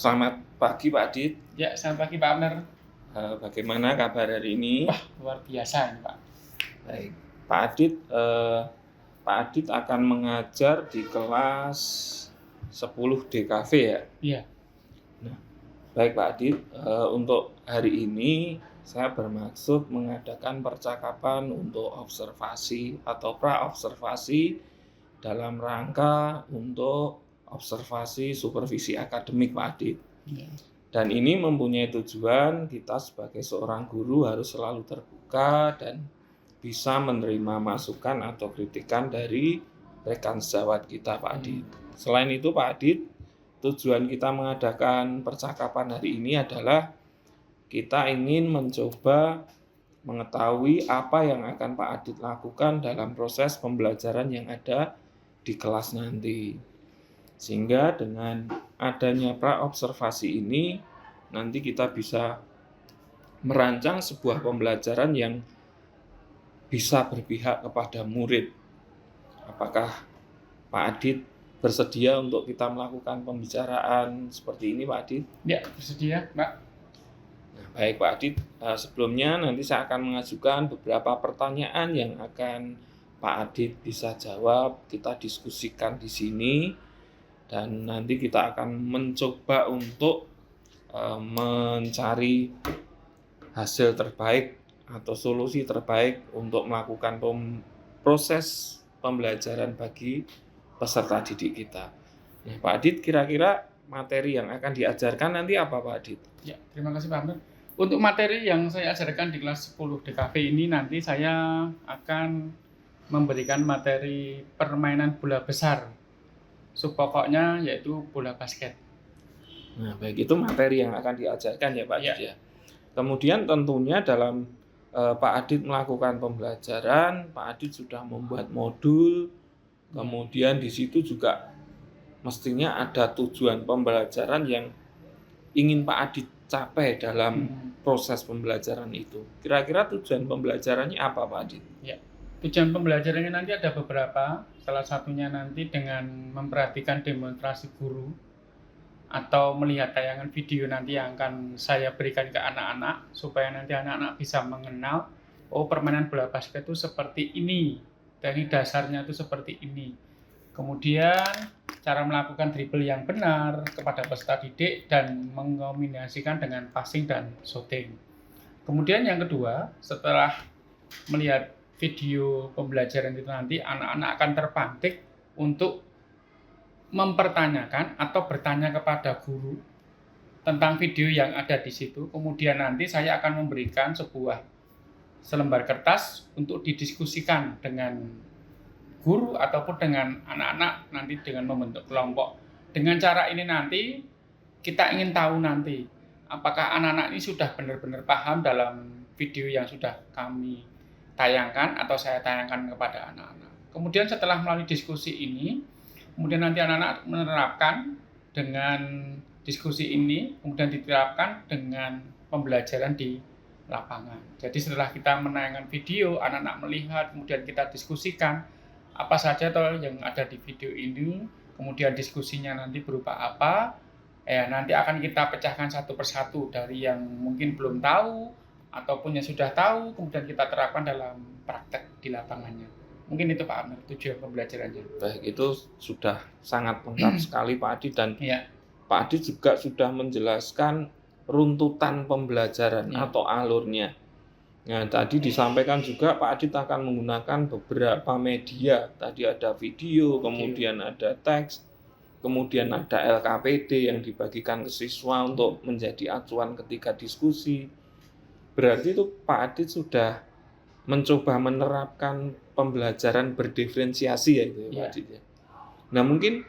Selamat pagi Pak Adit. Ya, selamat pagi Pak Abner. Bagaimana kabar hari ini? Wah, luar biasa ini Pak. Baik, Pak Adit akan mengajar di kelas 10 DKV ya? Iya. Nah, baik Pak Adit, untuk hari ini saya bermaksud mengadakan percakapan untuk observasi atau pra-observasi dalam rangka untuk observasi supervisi akademik Pak Adit. Iya. Dan ini mempunyai tujuan kita sebagai seorang guru harus selalu terbuka dan bisa menerima masukan atau kritikan dari rekan sejawat kita Pak Adit. Selain itu Pak Adit, tujuan kita mengadakan percakapan hari ini adalah kita ingin mencoba mengetahui apa yang akan Pak Adit lakukan dalam proses pembelajaran yang ada di kelas nanti. Sehingga dengan adanya pra-observasi ini, nanti kita bisa merancang sebuah pembelajaran yang bisa berpihak kepada murid. Apakah Pak Adit bersedia untuk kita melakukan pembicaraan seperti ini Pak Adit? Ya, bersedia Pak. Nah, baik Pak Adit, sebelumnya nanti saya akan mengajukan beberapa pertanyaan yang akan Pak Adit bisa jawab, kita diskusikan di sini. Dan nanti kita akan mencoba untuk mencari hasil terbaik atau solusi terbaik untuk melakukan proses pembelajaran bagi peserta didik kita. Nah, Pak Adit, kira-kira materi yang akan diajarkan nanti apa Pak Adit? Ya, terima kasih Pak Abner. Untuk materi yang saya ajarkan di kelas 10 DKV ini nanti saya akan memberikan materi permainan bola besar. Pokoknya yaitu bola basket. Nah, baik, itu materi yang akan diajarkan ya Pak Adit ya. Kemudian tentunya dalam Pak Adit melakukan pembelajaran, Pak Adit sudah membuat modul, kemudian di situ juga mestinya ada tujuan pembelajaran yang ingin Pak Adit capai dalam proses pembelajaran itu. Kira-kira tujuan pembelajarannya apa Pak Adit? Ya. Tujuan pembelajarannya nanti ada beberapa, salah satunya nanti dengan memperhatikan demonstrasi guru atau melihat tayangan video nanti yang akan saya berikan ke anak-anak supaya nanti anak-anak bisa mengenal permainan bola basket itu seperti ini, teknik dasarnya itu seperti ini. Kemudian cara melakukan dribble yang benar kepada peserta didik dan mengombinasikan dengan passing dan shooting. Kemudian yang kedua, setelah melihat video pembelajaran itu nanti anak-anak akan terpantik untuk mempertanyakan atau bertanya kepada guru tentang video yang ada di situ. Kemudian nanti saya akan memberikan sebuah selembar kertas untuk didiskusikan dengan guru ataupun dengan anak-anak nanti dengan membentuk kelompok. Dengan cara ini nanti kita ingin tahu nanti apakah anak-anak ini sudah benar-benar paham dalam video yang sudah kami tayangkan atau saya tayangkan kepada anak-anak. Kemudian setelah melalui diskusi ini, kemudian nanti anak-anak menerapkan dengan diskusi ini, kemudian diterapkan dengan pembelajaran di lapangan. Jadi setelah kita menayangkan video, anak-anak melihat, kemudian kita diskusikan apa saja yang ada di video ini, kemudian diskusinya nanti berupa apa, nanti akan kita pecahkan satu persatu dari yang mungkin belum tahu, ataupun yang sudah tahu, kemudian kita terapkan dalam praktek di lapangannya. Mungkin itu Pak Amir, tujuan pembelajarannya. Baik, itu sudah sangat lengkap sekali Pak Adit, dan Pak Adit juga sudah menjelaskan runtutan pembelajaran atau alurnya. Nah, tadi disampaikan juga Pak Adit akan menggunakan beberapa media. Tadi ada video, kemudian ada teks, kemudian ada LKPD yang dibagikan ke siswa untuk menjadi acuan ketika diskusi. Berarti itu Pak Adit sudah mencoba menerapkan pembelajaran berdiferensiasi ya itu Pak Adit ya. Nah, mungkin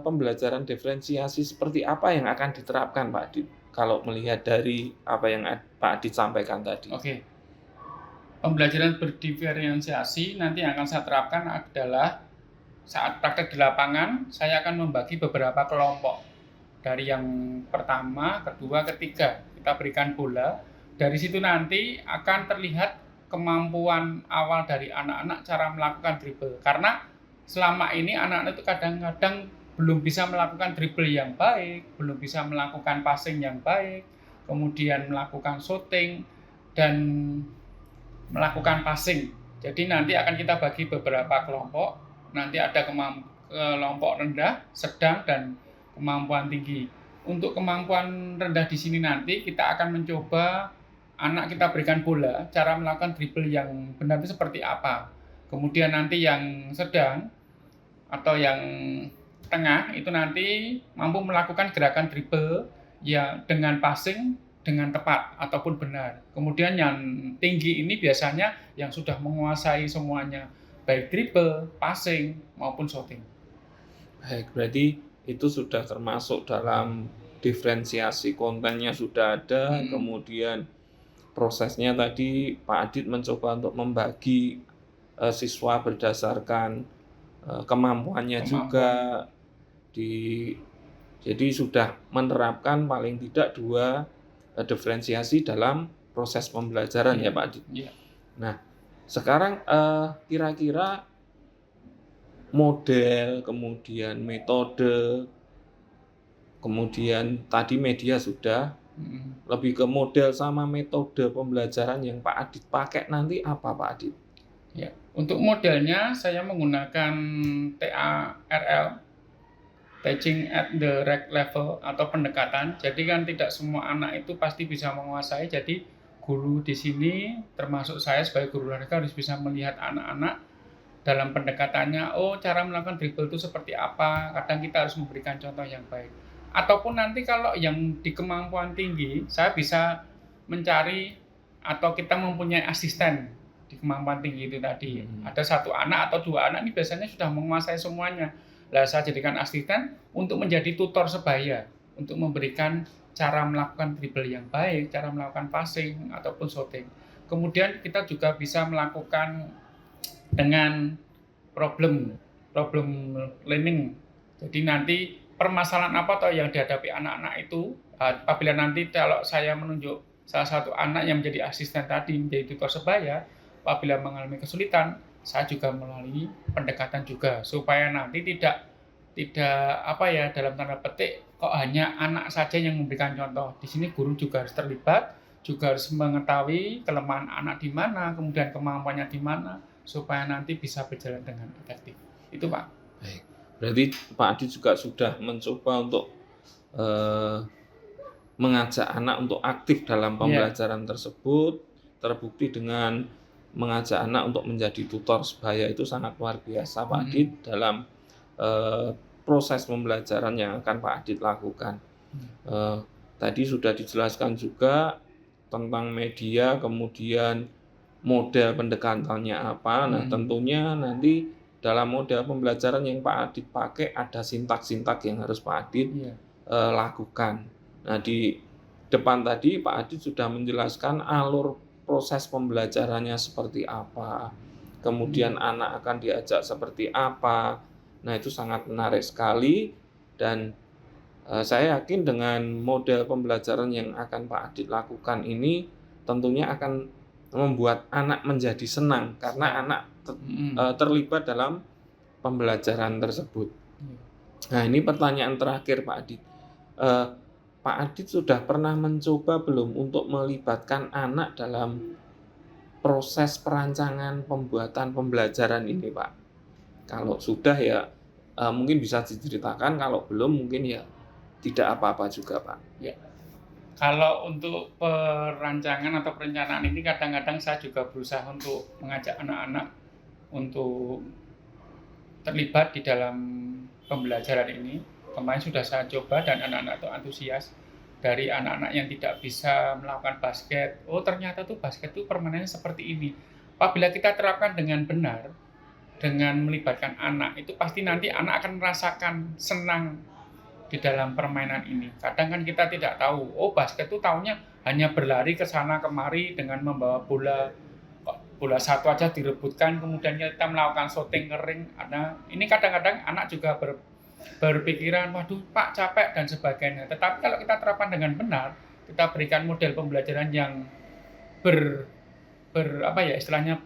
pembelajaran diferensiasi seperti apa yang akan diterapkan Pak Adit kalau melihat dari apa yang Pak Adit sampaikan tadi? Oke. Pembelajaran berdiferensiasi nanti yang akan saya terapkan adalah saat praktek di lapangan, saya akan membagi beberapa kelompok. Dari yang pertama, kedua, ketiga, kita berikan bola. Dari situ nanti akan terlihat kemampuan awal dari anak-anak cara melakukan dribble. Karena selama ini anak-anak itu kadang-kadang belum bisa melakukan dribble yang baik, belum bisa melakukan passing yang baik, kemudian melakukan shooting dan melakukan passing. Jadi nanti akan kita bagi beberapa kelompok. Nanti ada kelompok rendah, sedang, dan kemampuan tinggi. Untuk kemampuan rendah di sini nanti kita akan mencoba anak kita berikan bola, cara melakukan dribble yang benar itu seperti apa. Kemudian nanti yang sedang atau yang tengah itu nanti mampu melakukan gerakan dribble ya dengan passing dengan tepat ataupun benar. Kemudian yang tinggi ini biasanya yang sudah menguasai semuanya, baik dribble, passing maupun shooting. Baik, berarti itu sudah termasuk dalam diferensiasi kontennya sudah ada, kemudian prosesnya tadi Pak Adit mencoba untuk membagi siswa berdasarkan kemampuannya juga jadi sudah menerapkan paling tidak 2 diferensiasi dalam proses pembelajaran ya Pak Adit. Yeah. Nah, sekarang kira-kira model, kemudian metode, kemudian tadi media sudah, lebih ke model sama metode pembelajaran yang Pak Adit pakai nanti apa Pak Adit? Ya, untuk modelnya saya menggunakan TARL, Teaching at the Right Level atau pendekatan. Jadi kan tidak semua anak itu pasti bisa menguasai. Jadi guru di sini termasuk saya sebagai guru olahraga harus bisa melihat anak-anak dalam pendekatannya. Oh, cara melakukan dribble itu seperti apa? Kadang kita harus memberikan contoh yang baik. Ataupun nanti kalau yang di kemampuan tinggi, saya bisa mencari atau kita mempunyai asisten di kemampuan tinggi itu tadi. Ada 1 anak atau 2 anak ini biasanya sudah menguasai semuanya. Lah saya jadikan asisten untuk menjadi tutor sebaya, untuk memberikan cara melakukan dribble yang baik, cara melakukan passing ataupun shooting. Kemudian kita juga bisa melakukan dengan problem learning. Jadi nanti permasalahan apa toh yang dihadapi anak-anak itu, apabila nanti kalau saya menunjuk salah satu anak yang menjadi asisten tadi, menjadi tutor sebaya, apabila mengalami kesulitan, saya juga melalui pendekatan juga supaya nanti tidak dalam tanda petik kok hanya anak saja yang memberikan contoh. Di sini guru juga harus terlibat, juga harus mengetahui kelemahan anak di mana, kemudian kemampuannya di mana, supaya nanti bisa berjalan dengan efektif. Itu Pak. Baik. Berarti Pak Adit juga sudah mencoba untuk mengajak anak untuk aktif dalam pembelajaran tersebut, terbukti dengan mengajak anak untuk menjadi tutor sebaya itu sangat luar biasa Pak Adit dalam proses pembelajaran yang akan Pak Adit lakukan. Tadi sudah dijelaskan juga tentang media, kemudian model pendekatannya apa. Nah, tentunya nanti dalam model pembelajaran yang Pak Adit pakai ada sintak-sintak yang harus Pak Adit lakukan. Nah, di depan tadi Pak Adit sudah menjelaskan alur proses pembelajarannya seperti apa, kemudian anak akan diajak seperti apa. Nah, itu sangat menarik sekali dan saya yakin dengan model pembelajaran yang akan Pak Adit lakukan ini tentunya akan membuat anak menjadi senang karena anak terlibat dalam pembelajaran tersebut. Nah, ini pertanyaan terakhir Pak Adit. Pak Adit sudah pernah mencoba belum untuk melibatkan anak dalam proses perancangan pembuatan pembelajaran ini, Pak? Kalau sudah ya mungkin bisa diceritakan, kalau belum mungkin ya tidak apa-apa juga, Pak. Ya. Kalau untuk perancangan atau perencanaan ini kadang-kadang saya juga berusaha untuk mengajak anak-anak untuk terlibat di dalam pembelajaran ini. Kemarin sudah saya coba dan anak-anak itu antusias. Dari anak-anak yang tidak bisa melakukan basket, oh ternyata tuh basket tuh permainannya seperti ini. Apabila kita terapkan dengan benar, dengan melibatkan anak, itu pasti nanti anak akan merasakan senang di dalam permainan ini. Kadang kan kita tidak tahu, oh basket tuh taunya hanya berlari ke sana kemari dengan membawa bola satu aja direbutkan, kemudian kita melakukan shooting kering. Ini kadang-kadang anak juga berpikiran, waduh Pak capek dan sebagainya. Tetapi kalau kita terapkan dengan benar, kita berikan model pembelajaran yang istilahnya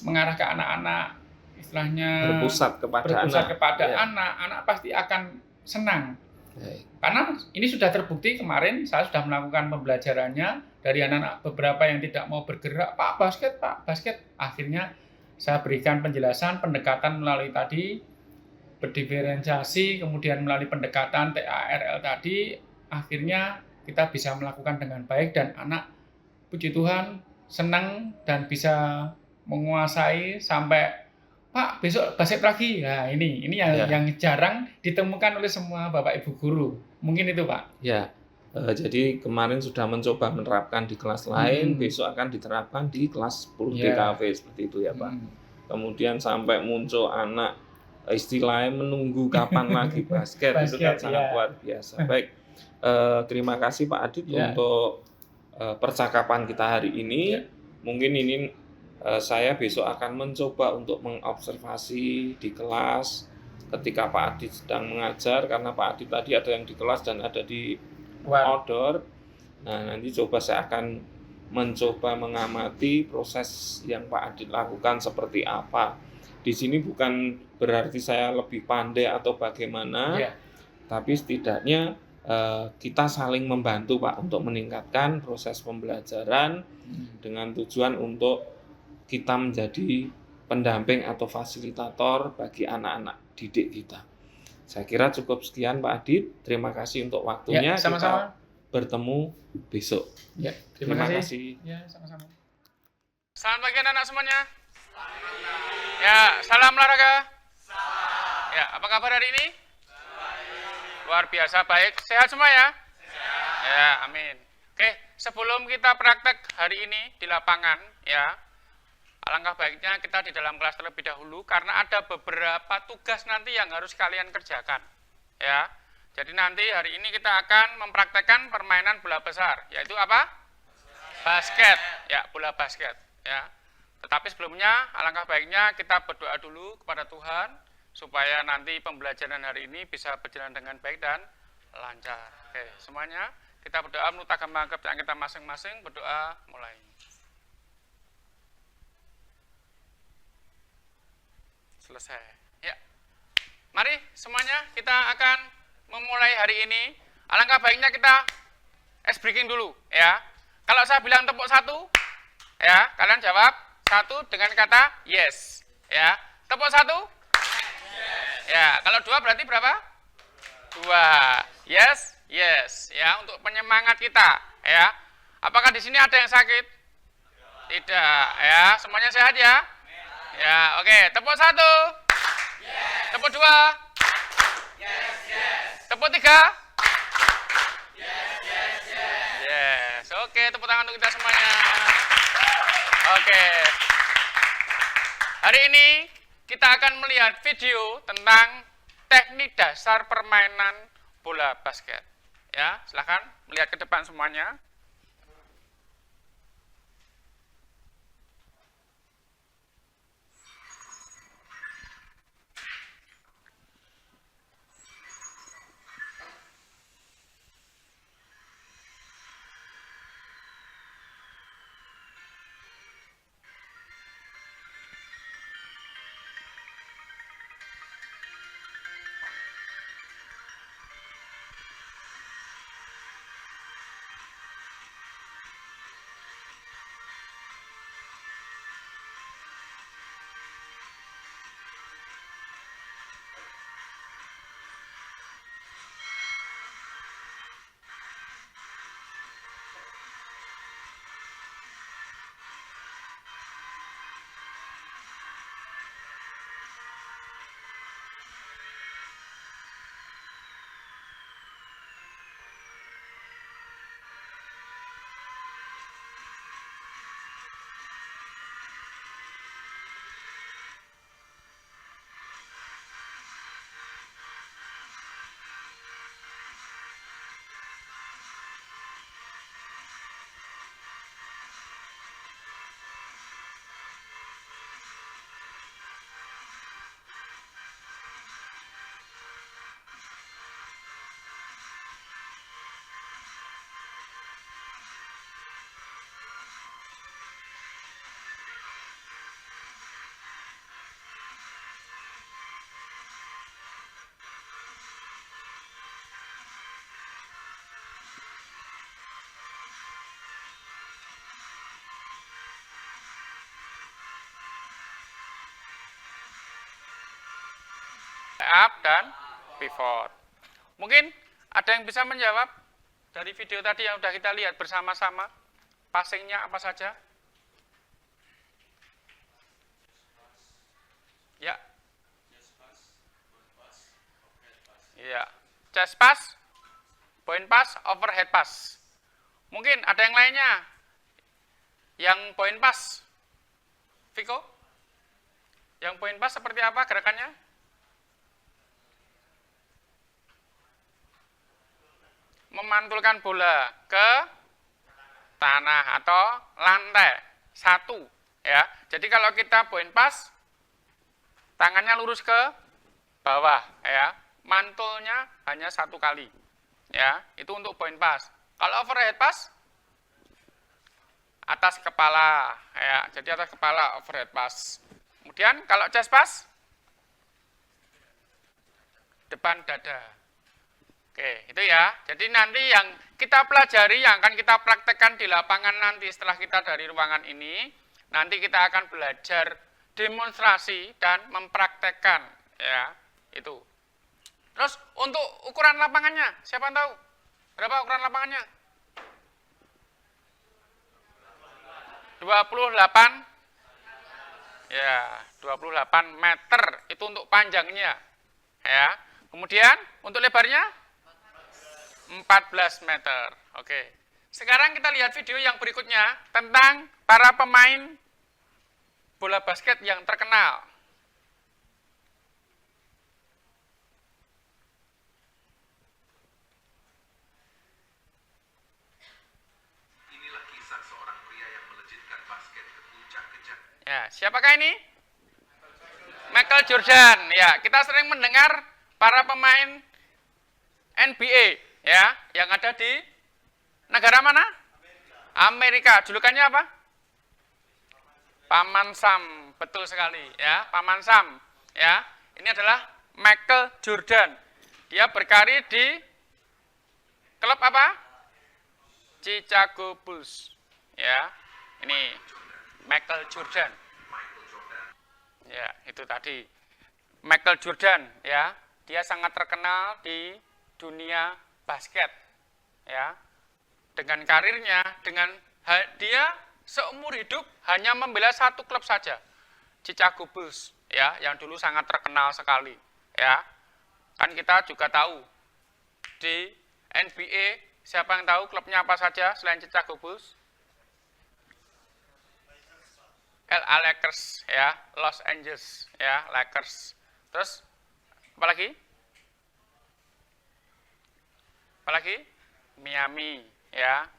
mengarah ke anak-anak, istilahnya berpusat kepada anak pasti akan senang. Baik. Karena ini sudah terbukti kemarin saya sudah melakukan pembelajarannya dari anak-anak beberapa yang tidak mau bergerak, Pak basket. Akhirnya saya berikan penjelasan, pendekatan melalui tadi, berdiferensiasi, kemudian melalui pendekatan TARL tadi, akhirnya kita bisa melakukan dengan baik dan anak, puji Tuhan, senang dan bisa menguasai sampai Pak besok basket lagi. Nah ini yang jarang ditemukan oleh semua Bapak Ibu guru. Mungkin itu Pak. Ya, jadi kemarin sudah mencoba menerapkan di kelas lain, besok akan diterapkan di kelas 10 DKV seperti itu ya Pak. Kemudian sampai muncul anak istilahnya menunggu kapan lagi basket itu kan sangat luar biasa. Baik, terima kasih Pak Adit untuk percakapan kita hari ini. Mungkin ini saya besok akan mencoba untuk mengobservasi di kelas ketika Pak Adit sedang mengajar, karena Pak Adit tadi ada yang di kelas dan ada di outdoor. Nah, nanti coba saya akan mencoba mengamati proses yang Pak Adit lakukan seperti apa. Di sini bukan berarti saya lebih pandai atau bagaimana, tapi setidaknya kita saling membantu Pak untuk meningkatkan proses pembelajaran dengan tujuan untuk kita menjadi pendamping atau fasilitator bagi anak-anak didik kita. Saya kira cukup sekian Pak Adit. Terima kasih untuk waktunya. Sama-sama. Kita bertemu besok. Terima kasih. Sama-sama. Selamat pagi anak-anak semuanya. Salam olahraga. Apa kabar hari ini? Luar biasa baik. Sehat semua ya? Sehat. Amin. Oke, sebelum kita praktek hari ini di lapangan alangkah baiknya kita di dalam kelas terlebih dahulu karena ada beberapa tugas nanti yang harus kalian kerjakan. Jadi nanti hari ini kita akan mempraktekkan permainan bola besar, yaitu apa? Basket. Bola basket. Tetapi sebelumnya alangkah baiknya kita berdoa dulu kepada Tuhan supaya nanti pembelajaran hari ini bisa berjalan dengan baik dan lancar. Oke, semuanya kita berdoa menurut agama kepercayaan kita masing-masing. Berdoa mulai. Selesai. Mari semuanya kita akan memulai hari ini. Alangkah baiknya kita ice breaking dulu Kalau saya bilang tepuk satu, kalian jawab satu dengan kata yes. Tepuk satu? Yes. Kalau dua berarti berapa? Dua. Yes, yes. Untuk penyemangat kita. Apakah di sini ada yang sakit? Tidak. Semuanya sehat ya? Oke. Tepuk satu. Yes. Tepuk dua. Yes, yes. Tepuk tiga. Yes, yes, yes. Yes. Oke, tepuk tangan untuk kita semuanya. Oke. Hari ini kita akan melihat video tentang teknik dasar permainan bola basket. Silakan melihat ke depan semuanya. up dan pivot. Mungkin ada yang bisa menjawab dari video tadi yang sudah kita lihat bersama-sama, passingnya apa saja? Ya. Ya, chest pass, point pass, overhead pass. Mungkin ada yang lainnya. Yang point pass. Viko? Yang point pass seperti apa gerakannya? Memantulkan bola ke tanah atau lantai satu, ya. Jadi kalau kita point pass, tangannya lurus ke bawah, ya. Mantulnya hanya satu kali, ya. Itu untuk point pass. Kalau overhead pass, atas kepala, ya. Jadi atas kepala overhead pass. Kemudian kalau chest pass, depan dada. Oke, itu ya. Jadi nanti yang kita pelajari, yang akan kita praktekkan di lapangan nanti setelah kita dari ruangan ini, nanti kita akan belajar demonstrasi dan mempraktekkan, ya, itu. Terus untuk ukuran lapangannya, siapa tahu? Berapa ukuran lapangannya? 28, ya, 28 meter itu untuk panjangnya, ya. Kemudian untuk lebarnya 14 meter. Oke. Sekarang kita lihat video yang berikutnya tentang para pemain bola basket yang terkenal. Inilah kisah seorang pria yang melejitkan basket ke puncak kejayaan. Ya, siapakah ini? Michael Jordan. Ya, kita sering mendengar para pemain NBA, ya, yang ada di negara mana? Amerika. Julukannya apa? Paman Sam. Betul sekali, ya, Paman Sam. Ya, ini adalah Michael Jordan. Dia berkarir di klub apa? Chicago Bulls. Ya, ini Michael Jordan. Ya, itu tadi Michael Jordan, ya. Dia sangat terkenal di dunia basket, ya. Dengan karirnya, dia seumur hidup hanya membela satu klub saja, Chicago Bulls, ya, yang dulu sangat terkenal sekali, ya. Kan kita juga tahu di NBA, siapa yang tahu klubnya apa saja selain Chicago Bulls? LA Lakers, ya, Los Angeles, ya, Lakers. Terus apa lagi? Apalagi Miami, ya,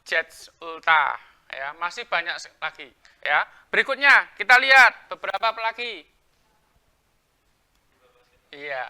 Jets Ultra, ya, masih banyak lagi, ya. Berikutnya kita lihat beberapa lagi. Iya,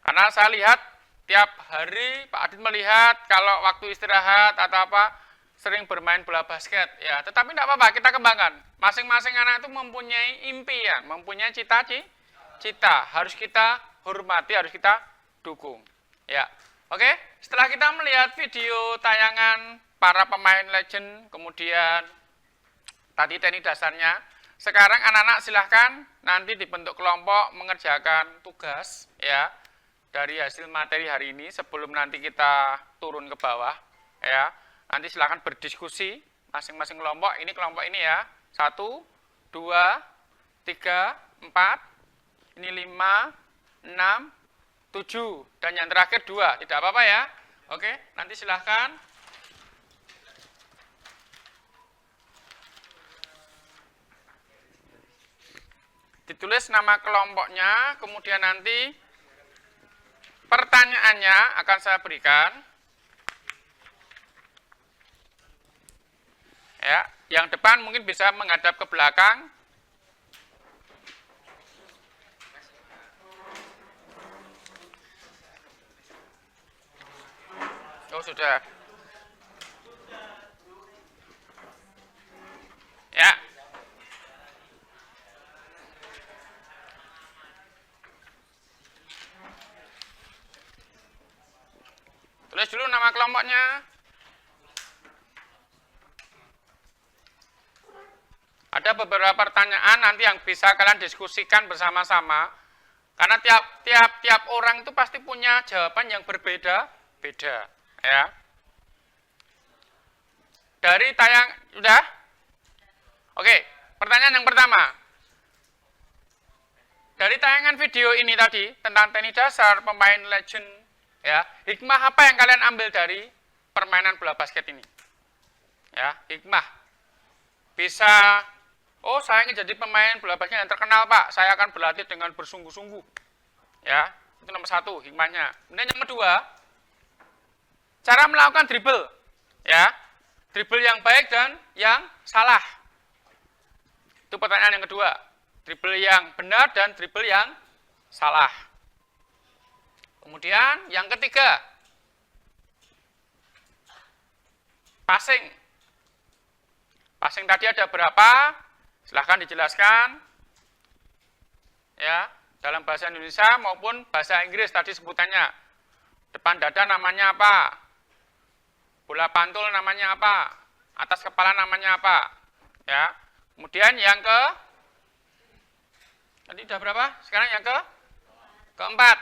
karena saya lihat tiap hari Pak Adit melihat kalau waktu istirahat atau apa sering bermain bola basket, ya. Tetapi tidak apa-apa, kita kembangkan. Masing-masing anak itu mempunyai impian, mempunyai cita-cita, harus kita hormati, harus kita dukung, ya. Oke, setelah kita melihat video tayangan para pemain legend, kemudian tadi teknik dasarnya, sekarang anak-anak silahkan nanti dibentuk kelompok mengerjakan tugas, ya, dari hasil materi hari ini sebelum nanti kita turun ke bawah, ya. Nanti silahkan berdiskusi masing-masing kelompok. Ini kelompok ini ya, 1, 2, 3, 4, ini 5, 6, 7, dan yang terakhir 2, tidak apa-apa ya. Oke, nanti silahkan. Ditulis nama kelompoknya, kemudian nanti pertanyaannya akan saya berikan. Ya, yang depan mungkin bisa menghadap ke belakang. Oh, sudah. Ya. Tulis dulu nama kelompoknya. Ada beberapa pertanyaan nanti yang bisa kalian diskusikan bersama-sama. Karena tiap orang itu pasti punya jawaban yang berbeda-beda, ya. Dari tayang sudah? Oke, pertanyaan yang pertama. Dari tayangan video ini tadi tentang teknik dasar pemain legend, ya, hikmah apa yang kalian ambil dari permainan bola basket ini? Ya, hikmah. Bisa, oh saya ingin jadi pemain bola basket yang terkenal Pak, saya akan berlatih dengan bersungguh-sungguh. Ya, itu nomor satu hikmahnya. Kemudian yang kedua, cara melakukan dribble, ya, dribble yang baik dan yang salah. Itu pertanyaan yang kedua. Dribble yang benar dan dribble yang salah. Kemudian yang ketiga, passing. Passing tadi ada berapa? Silahkan dijelaskan. Ya, dalam bahasa Indonesia maupun bahasa Inggris tadi sebutannya. Depan dada namanya apa? Bola pantul namanya apa? Atas kepala namanya apa? Ya. Kemudian yang tadi udah berapa? Sekarang yang keempat.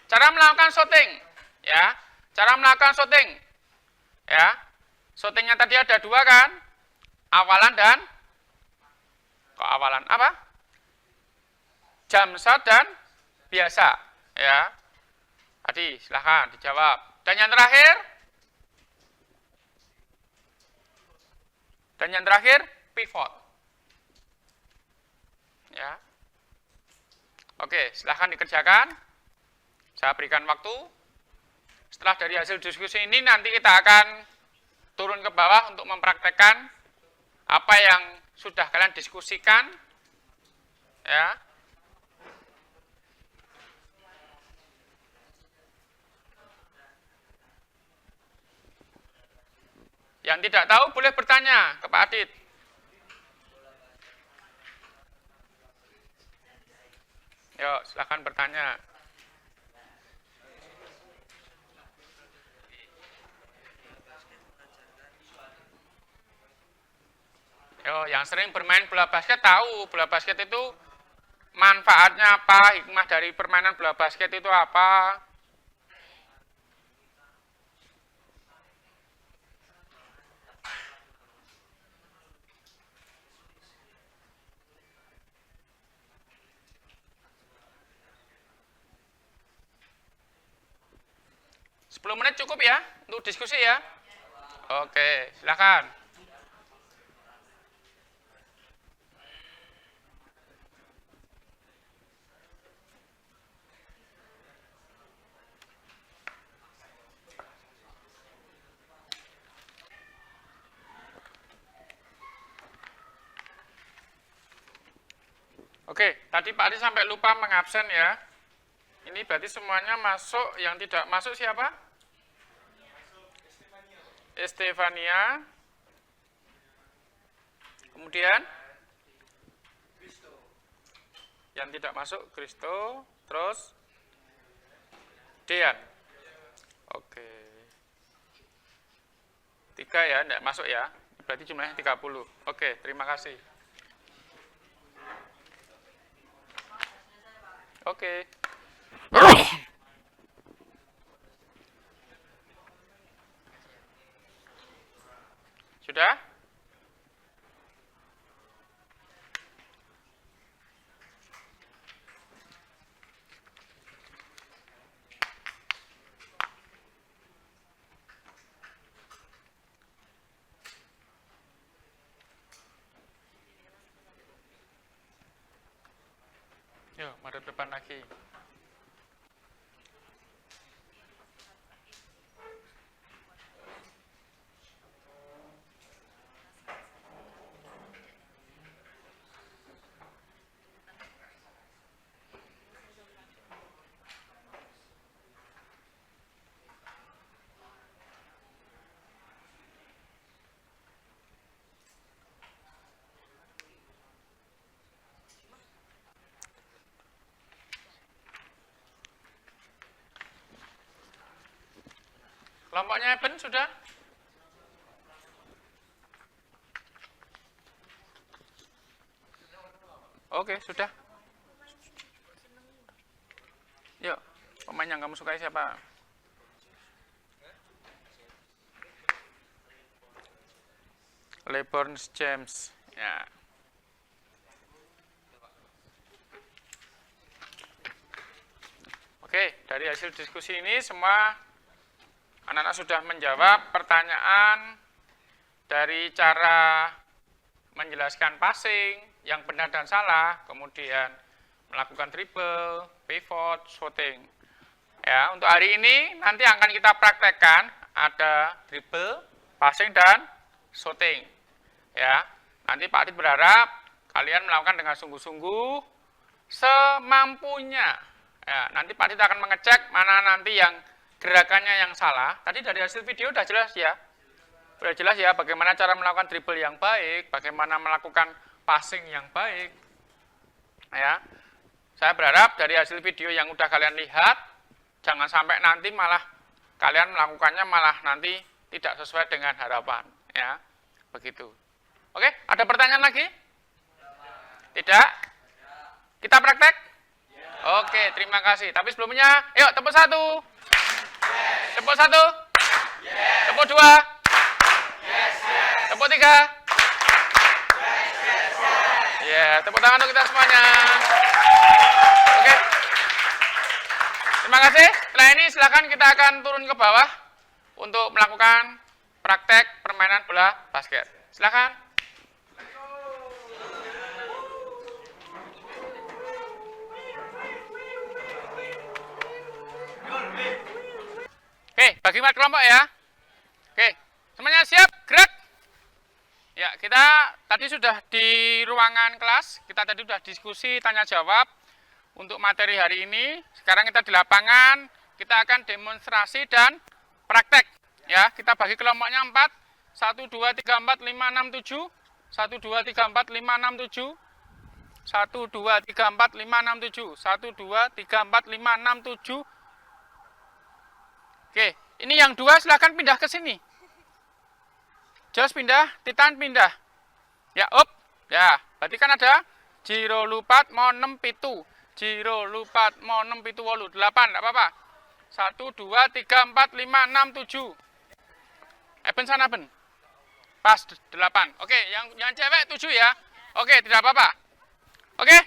Cara melakukan shooting, ya. Cara melakukan shooting, ya. Shootingnya tadi ada dua kan? Awalan dan awalan apa? Jump shot dan biasa, ya. Tadi silahkan dijawab. Dan yang terakhir, pivot, ya. Oke, silahkan dikerjakan. Saya berikan waktu. Setelah dari hasil diskusi ini, nanti kita akan turun ke bawah untuk mempraktekkan apa yang sudah kalian diskusikan. Ya. Yang tidak tahu boleh bertanya ke Pak Adit. Yuk, silakan bertanya. Yo, yang sering bermain bola basket tahu bola basket itu manfaatnya apa, hikmah dari permainan bola basket itu apa. Sepuluh menit cukup ya untuk diskusi ya. Oke, silakan. Oke, tadi Pak Adi sampai lupa mengabsen ya. Ini berarti semuanya masuk, yang tidak masuk siapa? Estefania. Kemudian? Yang tidak masuk, Kristo. Terus? Dean. Oke. 3 ya, tidak masuk ya. Berarti jumlahnya 30. Oke, terima kasih. Oke. Sudah? Yuk, mari depan lagi. Kelompoknya Eben sudah? Oke, sudah. pemain yang kamu sukai siapa? LeBron James. Ya. Oke, dari hasil diskusi ini semua anak-anak sudah menjawab pertanyaan dari cara menjelaskan passing yang benar dan salah, kemudian melakukan dribble, pivot, shooting. Ya, untuk hari ini nanti akan kita praktekkan ada dribble, passing dan shooting. Ya, nanti Pak Adit berharap kalian melakukan dengan sungguh-sungguh semampunya. Ya, nanti Pak Adit akan mengecek mana nanti yang gerakannya yang salah. Tadi dari hasil video udah jelas ya. Udah jelas ya bagaimana cara melakukan dribble yang baik, bagaimana melakukan passing yang baik. Ya. Saya berharap dari hasil video yang udah kalian lihat, jangan sampai nanti malah kalian melakukannya malah nanti tidak sesuai dengan harapan, ya. Begitu. Oke, ada pertanyaan lagi? Tidak? Kita praktek? Oke, terima kasih. Tapi sebelumnya, yuk tepuk 1. Tepuk 1. Tepuk 2. Tepuk 3. Ya, tepuk tangan untuk kita semuanya. Oke. Terima kasih. Setelah ini silakan kita akan turun ke bawah untuk melakukan praktek permainan bola basket. Silakan. Oke, bagi mat kelompok ya. Oke, semuanya siap, gerak. Ya, kita tadi sudah di ruangan kelas, kita tadi sudah diskusi, tanya jawab untuk materi hari ini. Sekarang kita di lapangan, kita akan demonstrasi dan praktek. Ya, kita bagi kelompoknya 4. 1, 2, 3, 4, 5, 6, 7. 1, 2, 3, 4, 5, 6, 7. 1, 2, 3, 4, 5, 6, 7. 1, 2, 3, 4, 5, 6, 7. Oke, ini yang 2 silahkan pindah ke sini. Jos pindah, Titan pindah. Ya, up. Ya, berarti kan ada jiro lupat mau 6 pitu. Jiro lupat mau 6 pitu 8, enggak apa-apa. 1, 2, 3, 4, 5, 6, 7. Eben sana ben. Pas 8. Oke, yang cewek 7 ya. Oke, tidak apa-apa. Oke.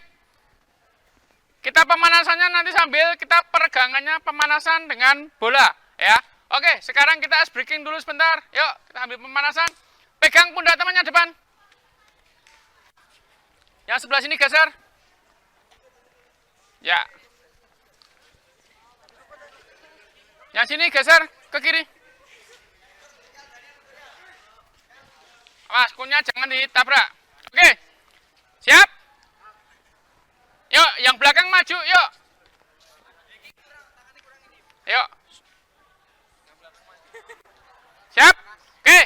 Kita pemanasannya nanti sambil kita peregangannya pemanasan dengan bola. Ya, oke. Sekarang kita ice breaking dulu sebentar. Yuk, kita ambil pemanasan. Pegang pundak temannya depan. Yang sebelah sini geser. Ya. Yang sini geser ke kiri. Awas, kunya jangan ditabrak. Oke. Siap? Yuk, yang belakang maju, yuk. Yuk. Siap? Oke.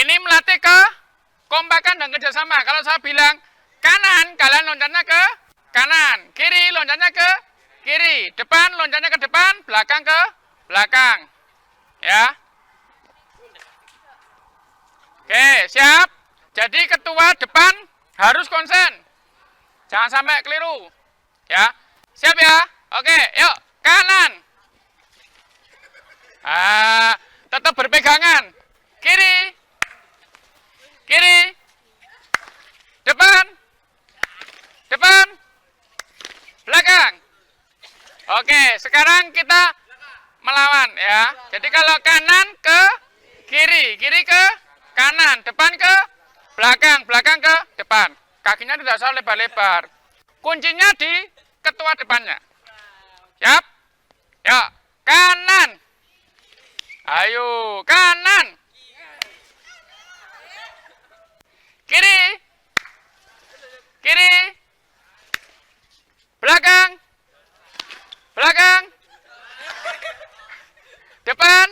Ini melatih kekompakan dan kerjasama. Kalau saya bilang kanan, kalian loncatnya ke kanan. Kiri, loncatnya ke kiri. Depan, loncatnya ke depan. Belakang ke belakang. Ya. Oke, siap? Jadi ketua depan harus konsen. Jangan sampai keliru. Ya. Siap ya? Oke, yuk. Kanan. Tetap berpegangan. Kiri. Kiri. Depan. Depan. Belakang. Oke, sekarang kita melawan ya. Jadi kalau kanan ke kiri, kiri ke kanan, depan ke belakang, belakang ke depan. Kakinya tidak usah lebar-lebar. Kuncinya di ketua depannya. Siap? Yuk, kanan. Ayo, kanan. Kiri. Kiri. Belakang. Belakang. Depan.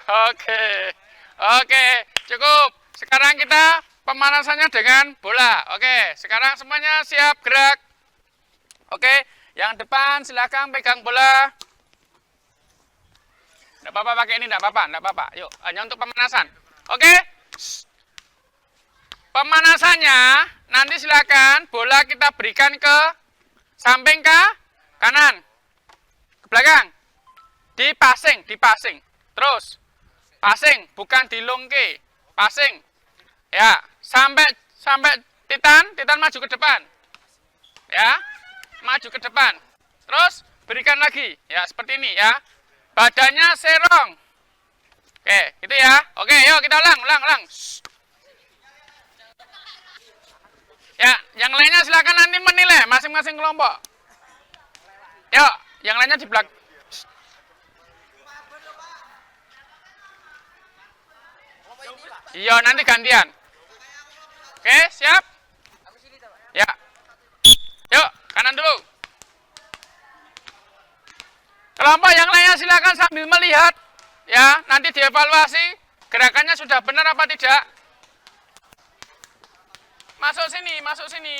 Oke. Oke, cukup. Sekarang kita pemanasannya dengan bola. Oke, sekarang semuanya siap gerak. Oke, yang depan silakan pegang bola. Enggak apa-apa pakai ini, enggak apa-apa. Yuk, hanya untuk pemanasan. Oke. Pemanasannya nanti silakan bola kita berikan ke samping ke kanan, ke belakang, dipasing. Terus passing, bukan dilongke, passing. Ya, sampai Titan maju ke depan. Ya, maju ke depan. Terus berikan lagi, ya seperti ini ya. Badannya serong. Oke, gitu ya. Oke, yuk kita ulang. Ya, yang lainnya silakan nanti menilai masing-masing kelompok. Yuk, yang lainnya di belakang. Iya, nanti gantian. Oke, siap? Ya. Yuk, kanan dulu. Kelompok yang lainnya silakan sambil melihat. Ya, nanti dievaluasi gerakannya sudah benar apa tidak. Masuk sini.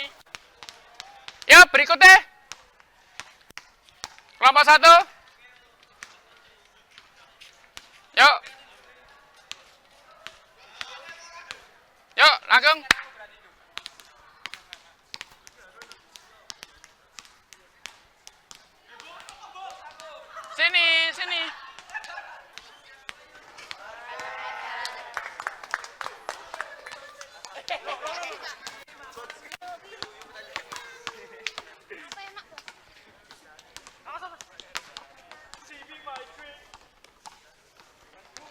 Ya, berikutnya. Kelompok 1. Yuk. Yuk, langsung. Sini.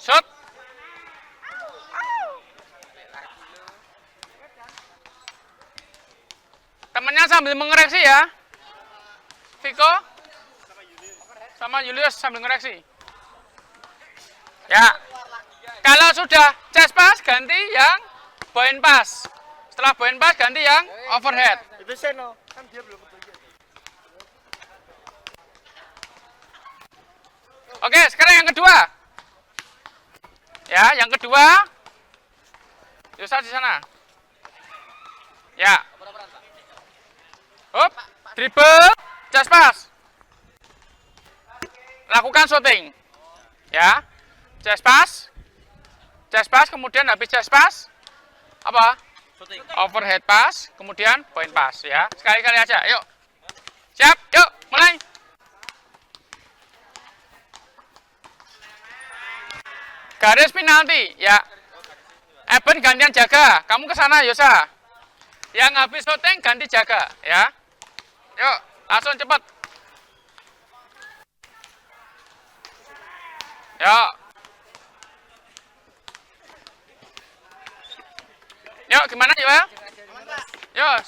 Shot. Temannya sambil mengoreksi ya. Viko sama Julius sambil mengoreksi. Ya. Kalau sudah chest pass ganti yang point pass. Setelah point pass ganti yang overhead. Itu Seno, kan dia belum kebagian. Oke, sekarang yang kedua. Ya, yang kedua. Yusuf di sana. Ya. Hop, dribble, chest pass. Lakukan shooting. Ya. Chest pass, kemudian habis chest pass apa? Shooting. Overhead pass, kemudian point pass ya. Sekali-kali aja. Yuk. Siap, yuk, mulai. Garis penalti, ya. Eben gantian jaga. Kamu ke sana, Yosa. Yang habis shooting ganti jaga, ya. Yuk, langsung cepat. Yuk. Yuk, gimana ya? Yuk,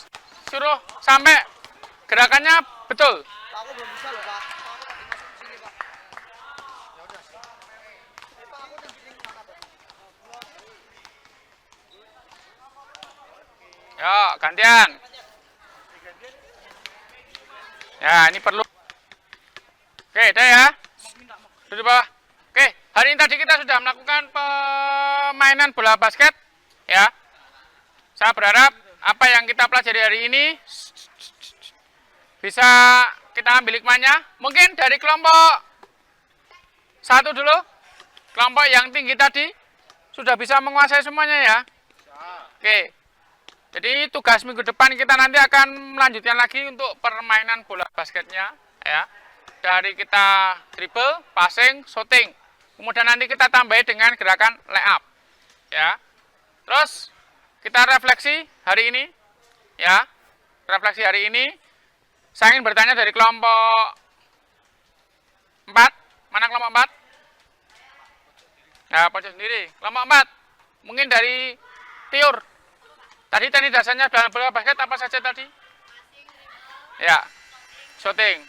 suruh sampai gerakannya betul. Aku belum bisa loh, Pak. Yuk, gantian. Ya, ini perlu. Oke, udah ya. Duduk bawah. Oke, hari ini tadi kita sudah melakukan permainan bola basket. Ya. Saya berharap apa yang kita pelajari hari ini bisa kita ambil hikmahnya. Mungkin dari kelompok 1 dulu. Kelompok yang tinggi tadi sudah bisa menguasai semuanya ya. Oke. Jadi tugas minggu depan kita nanti akan melanjutkan lagi untuk permainan bola basketnya ya. Dari kita dribble, passing, shooting. Kemudian nanti kita tambahi dengan gerakan layup. Ya. Terus kita refleksi hari ini ya. Refleksi hari ini saya ingin bertanya dari kelompok 4. Mana kelompok 4? Ya, pojok sendiri. Kelompok 4. Mungkin dari Tiur. Tadi dasarnya dalam bola basket apa saja tadi? Ya, shooting,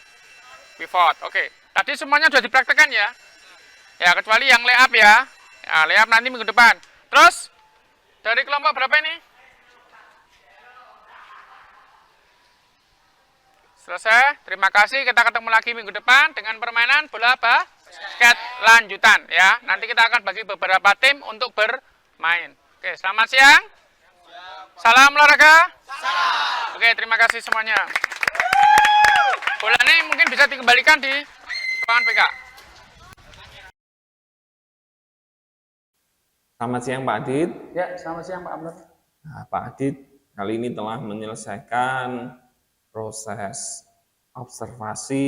pivot, oke. Tadi semuanya sudah dipraktekkan ya. Ya, kecuali yang layup ya. Ya, layup nanti minggu depan. Terus, dari kelompok berapa ini? Selesai, terima kasih. Kita ketemu lagi minggu depan dengan permainan bola basket lanjutan ya. Nanti kita akan bagi beberapa tim untuk bermain. Oke, selamat siang. Salam olahraga. Salam. Oke, terima kasih semuanya. Bola ini mungkin bisa dikembalikan di lapangan PK. Selamat siang Pak Adit. Ya, selamat siang Pak Abdul. Nah, Pak Adit kali ini telah menyelesaikan proses observasi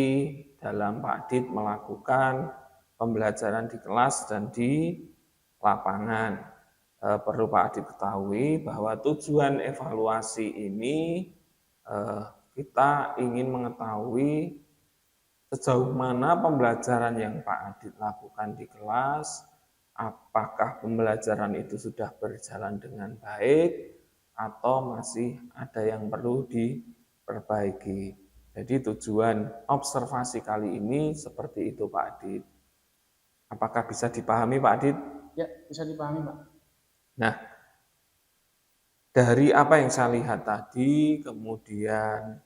dalam Pak Adit melakukan pembelajaran di kelas dan di lapangan. Perlu Pak Adit ketahui bahwa tujuan evaluasi ini kita ingin mengetahui sejauh mana pembelajaran yang Pak Adit lakukan di kelas, apakah pembelajaran itu sudah berjalan dengan baik atau masih ada yang perlu diperbaiki. Jadi tujuan observasi kali ini seperti itu Pak Adit. Apakah bisa dipahami Pak Adit? Ya, bisa dipahami, Pak. Nah, dari apa yang saya lihat tadi, kemudian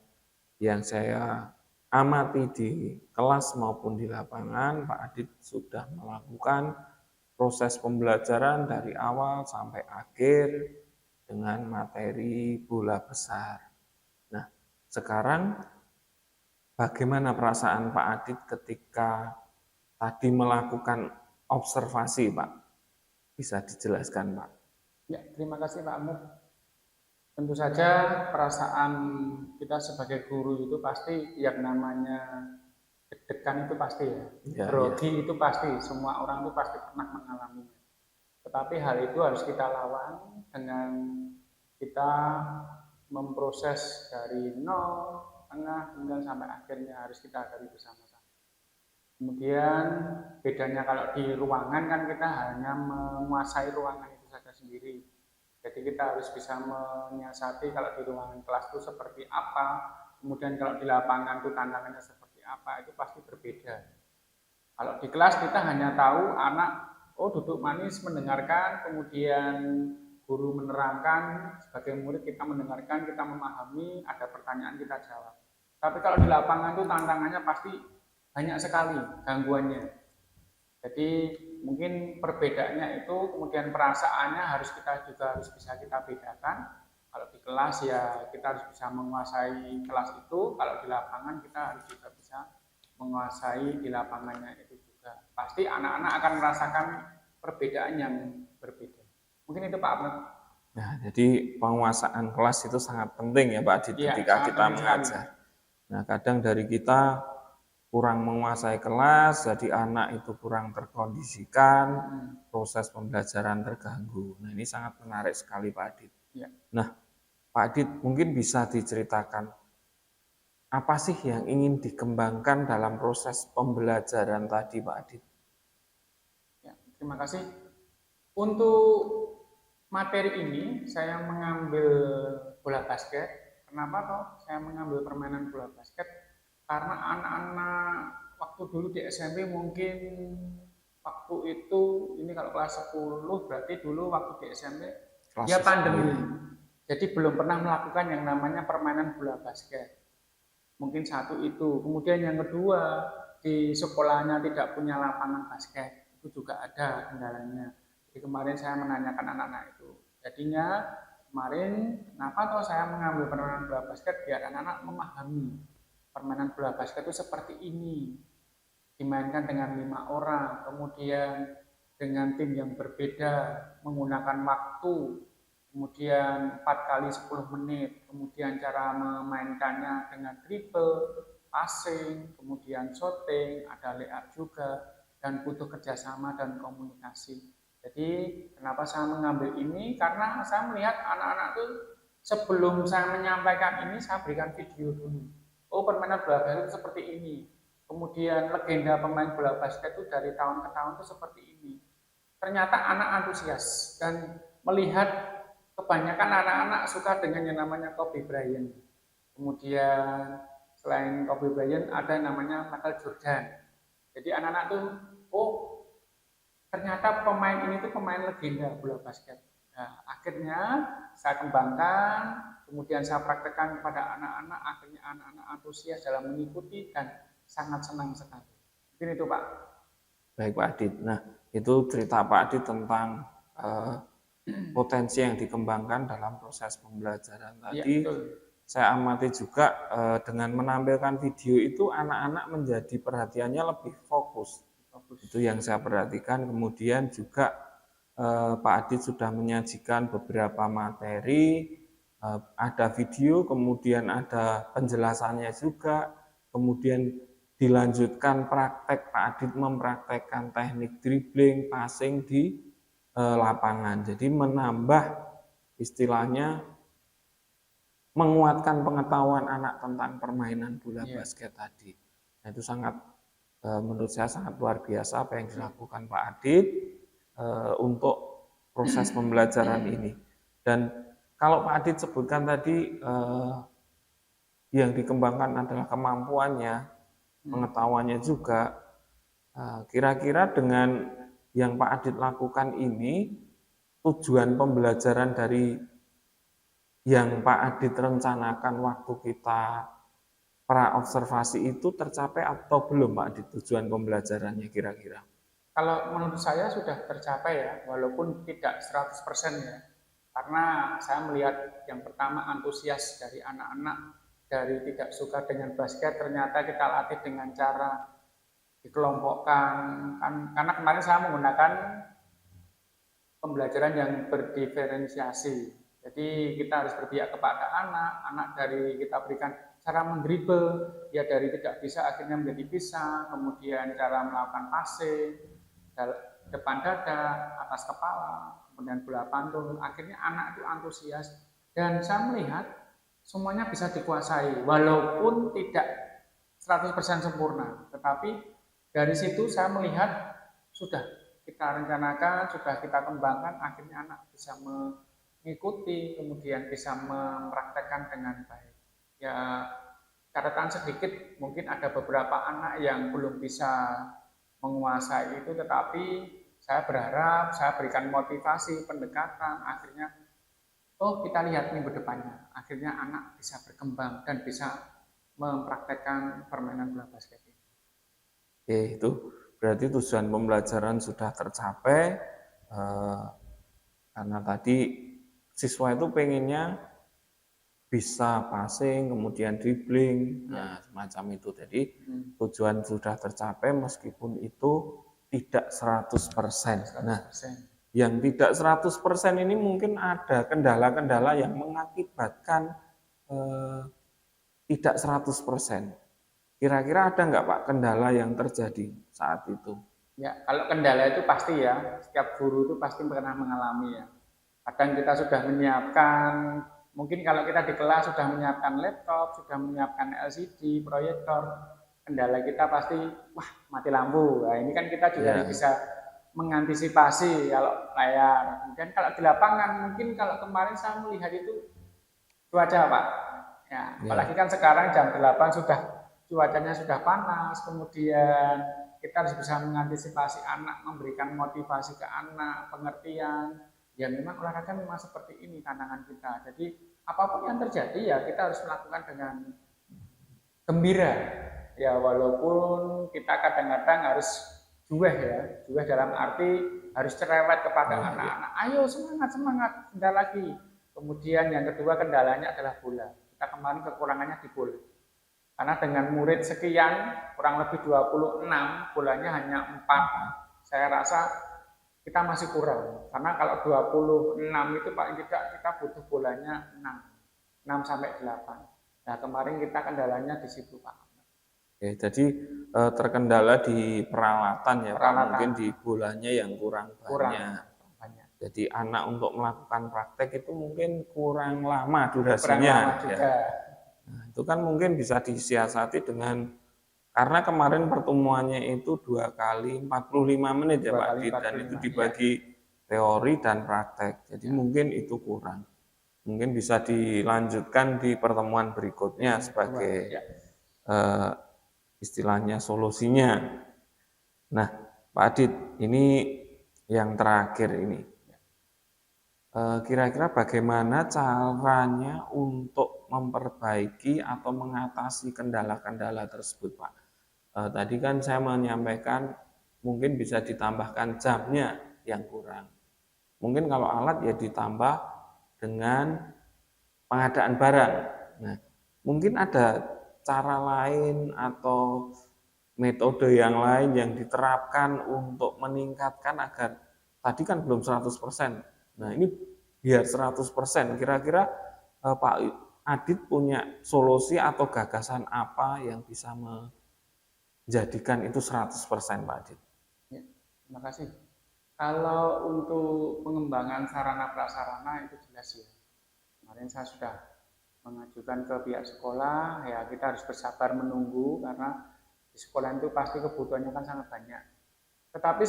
yang saya amati di kelas maupun di lapangan, Pak Adit sudah melakukan proses pembelajaran dari awal sampai akhir dengan materi bola besar. Nah, sekarang bagaimana perasaan Pak Adit ketika tadi melakukan observasi, Pak? Bisa dijelaskan, Pak? Ya, terima kasih Pak Amir. Tentu saja perasaan kita sebagai guru itu pasti yang namanya deg-degan itu pasti ya. Ya, Grogi itu pasti, semua orang itu pasti pernah mengalaminya. Tetapi hal itu harus kita lawan dengan kita memproses dari nol, tengah, kemudian sampai akhirnya harus kita hadapi bersama-sama. Kemudian bedanya kalau di ruangan kan kita hanya menguasai ruangan itu saja sendiri. Jadi kita harus bisa menyiasati kalau di ruangan kelas itu seperti apa, kemudian kalau di lapangan itu tantangannya seperti apa, itu pasti berbeda. Kalau di kelas kita hanya tahu anak, oh duduk manis mendengarkan, kemudian guru menerangkan, sebagai murid kita mendengarkan, kita memahami, ada pertanyaan kita jawab. Tapi kalau di lapangan itu tantangannya pasti banyak sekali gangguannya. Jadi mungkin perbedaannya itu kemudian perasaannya harus bisa kita bedakan. Kalau di kelas ya kita harus bisa menguasai kelas itu, kalau di lapangan kita harus juga bisa menguasai di lapangannya itu juga. Pasti anak-anak akan merasakan perbedaan yang berbeda. Mungkin itu Pak Ahmad. Nah, jadi penguasaan kelas itu sangat penting ya Pak Adit ketika kita mengajar. Nah, kadang dari kita kurang menguasai kelas, jadi anak itu kurang terkondisikan, proses pembelajaran terganggu. Nah, ini sangat menarik sekali Pak Adit. Ya. Nah, Pak Adit mungkin bisa diceritakan apa sih yang ingin dikembangkan dalam proses pembelajaran tadi Pak Adit? Ya, terima kasih. Untuk materi ini saya mengambil bola basket. Kenapa toh saya mengambil permainan bola basket? Karena anak-anak waktu dulu di SMP mungkin waktu itu, ini kalau kelas 10 berarti dulu waktu di SMP ya pandemi. Jadi belum pernah melakukan yang namanya permainan bola basket. Mungkin satu itu. Kemudian yang kedua, di sekolahnya tidak punya lapangan basket. Itu juga ada kendalanya. Jadi kemarin saya menanyakan anak-anak itu. Jadinya kemarin kenapa kalau saya mengambil permainan bola basket biar anak-anak memahami permainan bola basket itu seperti ini, dimainkan dengan 5 orang, kemudian dengan tim yang berbeda, menggunakan waktu, kemudian 4 kali 10 menit, kemudian cara memainkannya dengan dribble, passing, kemudian shooting, ada layup juga, dan butuh kerjasama dan komunikasi. Jadi kenapa saya mengambil ini? Karena saya melihat anak-anak itu sebelum saya menyampaikan ini, saya berikan video dulu. Oh, permainan bola basket itu seperti ini. Kemudian legenda pemain bola basket itu dari tahun ke tahun itu seperti ini. Ternyata anak antusias dan melihat kebanyakan anak-anak suka dengan yang namanya Kobe Bryant. Kemudian selain Kobe Bryant ada yang namanya Michael Jordan. Jadi anak-anak tuh, oh ternyata pemain ini tuh pemain legenda bola basket. Nah, akhirnya saya kembangkan, kemudian saya praktekkan kepada anak-anak, akhirnya anak-anak antusias dalam mengikuti dan sangat senang sekali. Mungkin itu Pak. Baik Pak Adit. Nah, itu cerita Pak Adit tentang potensi yang dikembangkan dalam proses pembelajaran tadi. Ya, saya amati juga dengan menampilkan video itu anak-anak menjadi perhatiannya lebih fokus. Itu yang saya perhatikan. Kemudian juga Pak Adit sudah menyajikan beberapa materi, ada video, kemudian ada penjelasannya juga, kemudian dilanjutkan praktek, Pak Adit mempraktekkan teknik dribbling, passing di lapangan. Jadi menambah istilahnya menguatkan pengetahuan anak tentang permainan bola basket tadi. Nah, itu sangat menurut saya sangat luar biasa apa yang dilakukan Pak Adit untuk proses pembelajaran ini. Dan kalau Pak Adit sebutkan tadi yang dikembangkan adalah kemampuannya, pengetahuannya juga. Kira-kira dengan yang Pak Adit lakukan ini, tujuan pembelajaran dari yang Pak Adit rencanakan waktu kita pra-observasi itu tercapai atau belum Pak Adit tujuan pembelajarannya kira-kira? Kalau menurut saya sudah tercapai ya, walaupun tidak 100% ya. Karena saya melihat yang pertama antusias dari anak-anak, dari tidak suka dengan basket ternyata kita latih dengan cara dikelompokkan. Karena kemarin saya menggunakan pembelajaran yang berdiferensiasi. Jadi kita harus berpihak kepada anak dari kita berikan cara mendribble, ya dari tidak bisa akhirnya menjadi bisa, kemudian cara melakukan passing, depan dada, atas kepala, kemudian bola pantul, akhirnya anak itu antusias. Dan saya melihat semuanya bisa dikuasai, walaupun tidak 100% sempurna, tetapi dari situ saya melihat sudah kita rencanakan, sudah kita kembangkan, akhirnya anak bisa mengikuti, kemudian bisa mempraktekkan dengan baik. Ya, catatan sedikit, mungkin ada beberapa anak yang belum bisa menguasai itu, tetapi saya berharap, saya berikan motivasi, pendekatan, akhirnya, kita lihat minggu depannya, akhirnya anak bisa berkembang dan bisa mempraktekkan permainan bola basket ini. Oke, itu berarti tujuan pembelajaran sudah tercapai karena tadi siswa itu pengennya bisa passing, kemudian dribbling, nah semacam itu. Jadi tujuan sudah tercapai meskipun itu tidak 100%. Nah, yang tidak 100% ini mungkin ada kendala-kendala yang mengakibatkan tidak 100%. Kira-kira ada nggak Pak kendala yang terjadi saat itu? Ya, kalau kendala itu pasti ya, setiap guru itu pasti pernah mengalami ya. Kadang kita sudah menyiapkan, mungkin kalau kita di kelas sudah menyiapkan laptop, sudah menyiapkan LCD, proyektor, kendala kita pasti, wah mati lampu. Nah, ini kan kita juga bisa mengantisipasi kalau layar. Kemudian kalau di lapangan, mungkin kalau kemarin saya melihat itu cuaca Pak. Ya, apalagi kan sekarang jam 8 sudah cuacanya sudah panas, kemudian kita harus bisa mengantisipasi anak, memberikan motivasi ke anak, pengertian. Ya memang olahraga memang seperti ini tantangan kita. Jadi apapun yang terjadi ya kita harus melakukan dengan gembira. Ya walaupun kita kadang-kadang harus juweh ya, juweh dalam arti harus cerewet kepada anak-anak. Ayo semangat, sebentar lagi. Kemudian yang kedua kendalanya adalah bola. Kita kemarin kekurangannya di bola. Karena dengan murid sekian, kurang lebih 26, bolanya hanya 4. Saya rasa kita masih kurang. Karena kalau 26 itu paling tidak kita butuh bolanya 6 sampai 8. Nah, kemarin kita kendalanya di situ, Pak. Oke, jadi terkendala di peralatan ya, Pak. Mungkin di bolanya yang kurang banyak. Jadi anak untuk melakukan praktek itu mungkin kurang lama durasinya. Kurang lama juga. Ya. Nah, itu kan mungkin bisa disiasati dengan, karena kemarin pertemuannya itu 2 kali 45 menit ya Pak Adit, dan itu dibagi teori dan praktek. Jadi mungkin itu kurang. Mungkin bisa dilanjutkan di pertemuan berikutnya sebagai istilahnya solusinya. Nah, Pak Adit, ini yang terakhir ini. Kira-kira bagaimana caranya untuk memperbaiki atau mengatasi kendala-kendala tersebut, Pak? Tadi kan saya menyampaikan mungkin bisa ditambahkan jamnya yang kurang. Mungkin kalau alat ya ditambah dengan pengadaan barang. Nah, mungkin ada cara lain atau metode yang lain yang diterapkan untuk meningkatkan agar tadi kan belum 100%. Nah, ini biar 100%. Kira-kira Pak Adit punya solusi atau gagasan apa yang bisa menjadikan itu 100% Pak Adit? Ya, terima kasih. Kalau untuk pengembangan sarana prasarana itu jelas ya. Kemarin saya sudah mengajukan ke pihak sekolah, ya kita harus bersabar menunggu karena di sekolah itu pasti kebutuhannya kan sangat banyak. Tetapi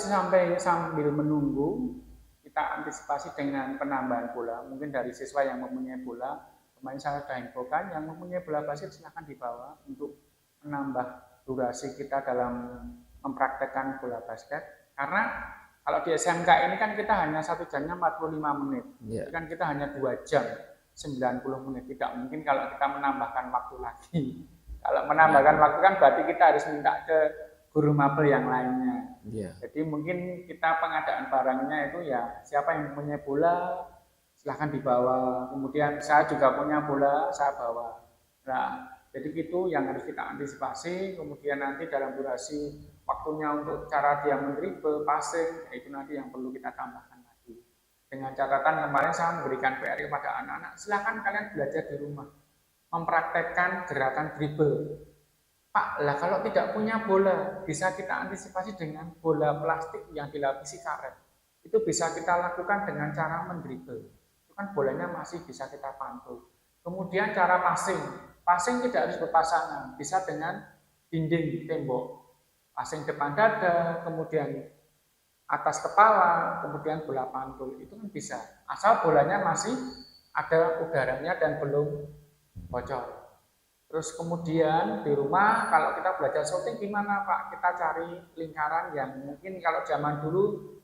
sambil menunggu, kita antisipasi dengan penambahan bola. Mungkin dari siswa yang mempunyai bola, kemarin saya sudah infokan, yang mempunyai bola basket silahkan dibawa untuk menambah durasi kita dalam mempraktekkan bola basket. Karena kalau di SMK ini kan kita hanya 1 jamnya 45 menit. Yeah. Kan kita hanya 2 jam 90 menit. Tidak mungkin kalau kita menambahkan waktu lagi. Kalau menambahkan waktu kan berarti kita harus minta ke guru mapel yang lainnya. Yeah. Jadi mungkin kita pengadaan barangnya itu ya siapa yang punya bola silahkan dibawa. Kemudian saya juga punya bola, saya bawa. Nah, jadi itu yang harus kita antisipasi. Kemudian nanti dalam durasi waktunya untuk cara dia mendribble, passing, itu nanti yang perlu kita tambahkan lagi. Dengan catatan kemarin saya memberikan PR kepada anak-anak, silakan kalian belajar di rumah, mempraktekkan gerakan dribble. Pak, lah kalau tidak punya bola, bisa kita antisipasi dengan bola plastik yang dilapisi karet. Itu bisa kita lakukan dengan cara mendribble. Itu kan bolanya masih bisa kita pantul. Kemudian cara passing. Passing tidak harus berpasangan, bisa dengan dinding tembok. Passing depan dada, kemudian atas kepala, kemudian bola pantul. Itu kan bisa. Asal bolanya masih ada udaranya dan belum bocor. Terus kemudian di rumah kalau kita belajar shooting gimana Pak? Kita cari lingkaran yang mungkin kalau zaman dulu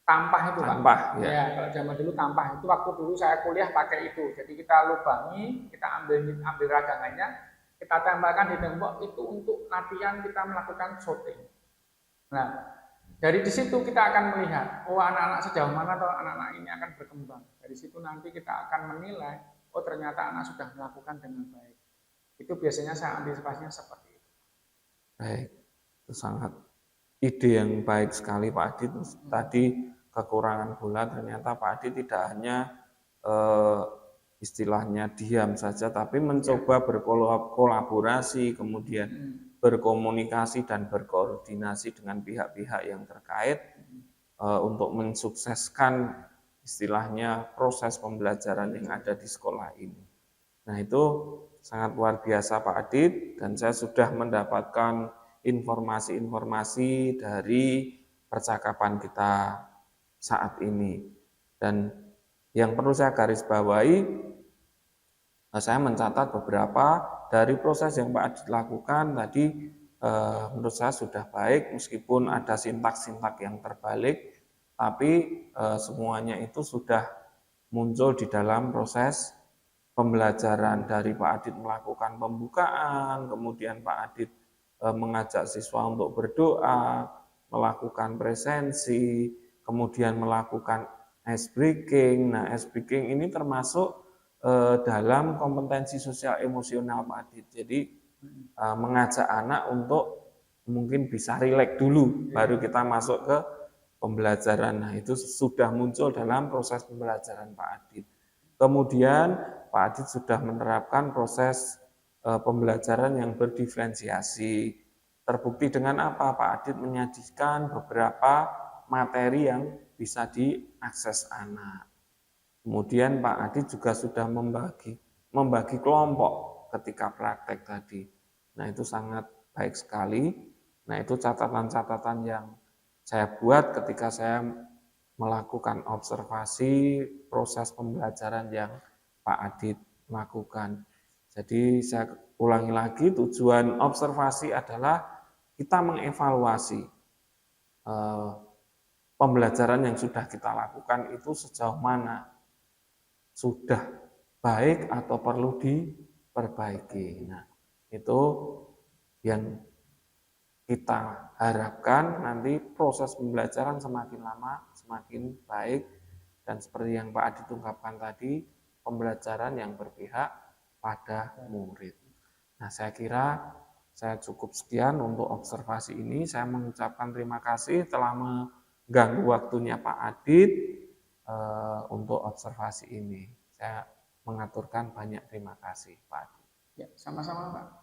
tampah itu Pak. Tampah, ya. Ya, kalau zaman dulu tampah itu waktu dulu saya kuliah pakai itu. Jadi kita lubangi, kita ambil ragangannya, kita tambahkan di tembok itu untuk latihan kita melakukan shooting. Nah, dari situ kita akan melihat, oh anak-anak sejauh mana atau anak-anak ini akan berkembang. Dari situ nanti kita akan menilai, oh ternyata anak sudah melakukan dengan baik. Itu biasanya saya antisipasinya seperti itu. Baik, itu sangat ide yang baik sekali Pak Adit. Tadi kekurangan bola ternyata Pak Adit tidak hanya istilahnya diam saja, tapi mencoba berkolaborasi, kemudian berkomunikasi dan berkoordinasi dengan pihak-pihak yang terkait untuk mensukseskan istilahnya proses pembelajaran yang ada di sekolah ini. Nah itu sangat luar biasa Pak Adit, dan saya sudah mendapatkan informasi-informasi dari percakapan kita saat ini. Dan yang perlu saya garis bawahi, saya mencatat beberapa dari proses yang Pak Adit lakukan tadi, menurut saya sudah baik, meskipun ada sintak-sintak yang terbalik, tapi semuanya itu sudah muncul di dalam proses pembelajaran. Dari Pak Adit melakukan pembukaan, kemudian Pak Adit mengajak siswa untuk berdoa, melakukan presensi, kemudian melakukan ice breaking. Nah, ice breaking ini termasuk dalam kompetensi sosial emosional Pak Adit. Jadi mengajak anak untuk mungkin bisa rileks dulu, baru kita masuk ke pembelajaran. Nah, itu sudah muncul dalam proses pembelajaran Pak Adit. Kemudian Pak Adit sudah menerapkan proses pembelajaran yang berdiferensiasi. Terbukti dengan apa? Pak Adit menyajikan beberapa materi yang bisa diakses anak. Kemudian Pak Adit juga sudah membagi kelompok ketika praktek tadi. Nah itu sangat baik sekali. Nah itu catatan-catatan yang saya buat ketika saya melakukan observasi proses pembelajaran yang Pak Adit lakukan. Jadi saya ulangi lagi, tujuan observasi adalah kita mengevaluasi pembelajaran yang sudah kita lakukan itu sejauh mana, sudah baik atau perlu diperbaiki. Nah, itu yang kita harapkan nanti proses pembelajaran semakin lama semakin baik, dan seperti yang Pak Adit ungkapkan tadi, pembelajaran yang berpihak pada murid. Nah, saya kira saya cukup sekian untuk observasi ini. Saya mengucapkan terima kasih telah ganggu waktunya Pak Adit untuk observasi ini. Saya mengaturkan banyak terima kasih Pak Adit. Ya, sama-sama Pak.